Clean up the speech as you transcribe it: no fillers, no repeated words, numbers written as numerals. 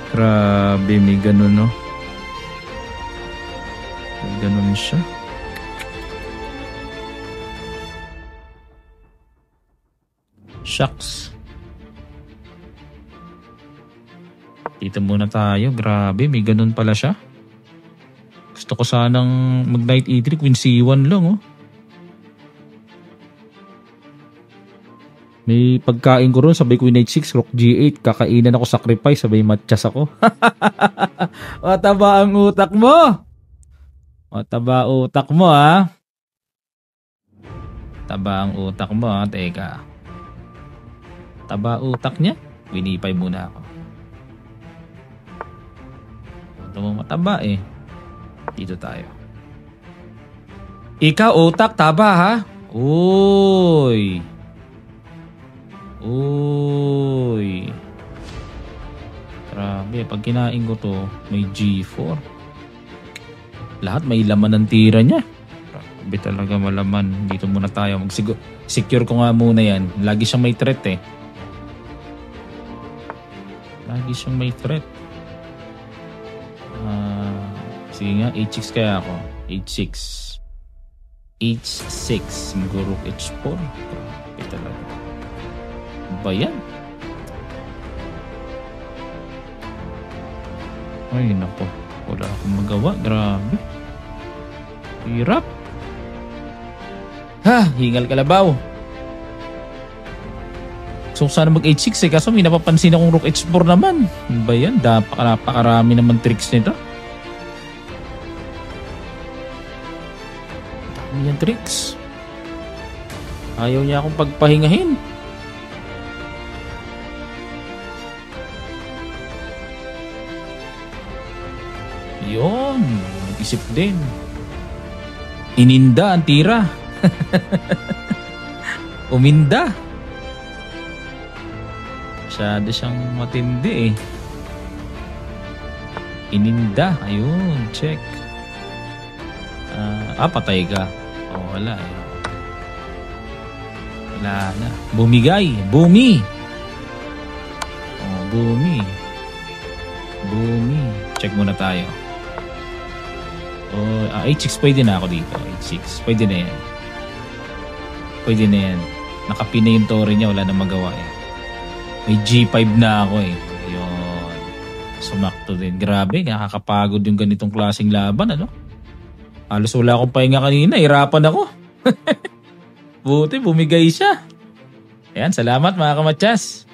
Grabe, may ganun, no? May ganun siya. Shucks. Dito muna tayo. Grabe, may ganun pala siya. Gusto ko sanang mag-knight e3, queen c1 lang, oh. May pagkain ko ron, sabay queen h6, rook g8, kakainan ako sacrifice, sabay matchas ako. O, taba ang utak mo! O, taba utak mo, ha? Taba ang utak mo, ha? Teka. Taba utak niya? Winipay muna ako. Ito mo mataba, eh. Dito tayo. Ikaw, utak, taba, ha? Uy! Uy. Grabe, pag kinain ko to, may G4. Lahat may laman ng tira niya. Grabe talaga malaman. Dito muna tayo. Secure ko nga muna yan. Lagi siyang may threat, eh. Lagi siyang may threat. Sige nga, H6 kaya ako. H6. H6. Siguro H4. Grabe talaga. Ba yan? Ay nako, wala akong magawa. Grabe, hirap. Ha, hingal kalabaw. So sana mag h6 eh, kaso may napapansin akong rook h4 naman. Ba yan? Napakarami naman tricks nito. Dami yan tricks. Ayaw niya akong pagpahingahin. Yun, nag-isip din. Ininda ang tira. Uminda. Masyado siyang matindi, eh. Ininda. Ayun, check. Patay ka. Oh, wala, eh. Wala na. Bumigay. Bumi. Oh, bumi. Bumi. Check muna tayo. Oh, H6 pwede na ako dito. H6. Pwede na yan. Pwede na yan. Nakapin na yung tore niya. Wala na magawa, eh. May G5 na ako, eh. Ayun. Sumakto din. Grabe. Nakakapagod yung ganitong klaseng laban, ano? Halos wala akong pahinga kanina. Hirapan ako. Buti, bumigay siya. Ayan, salamat mga kamatsas.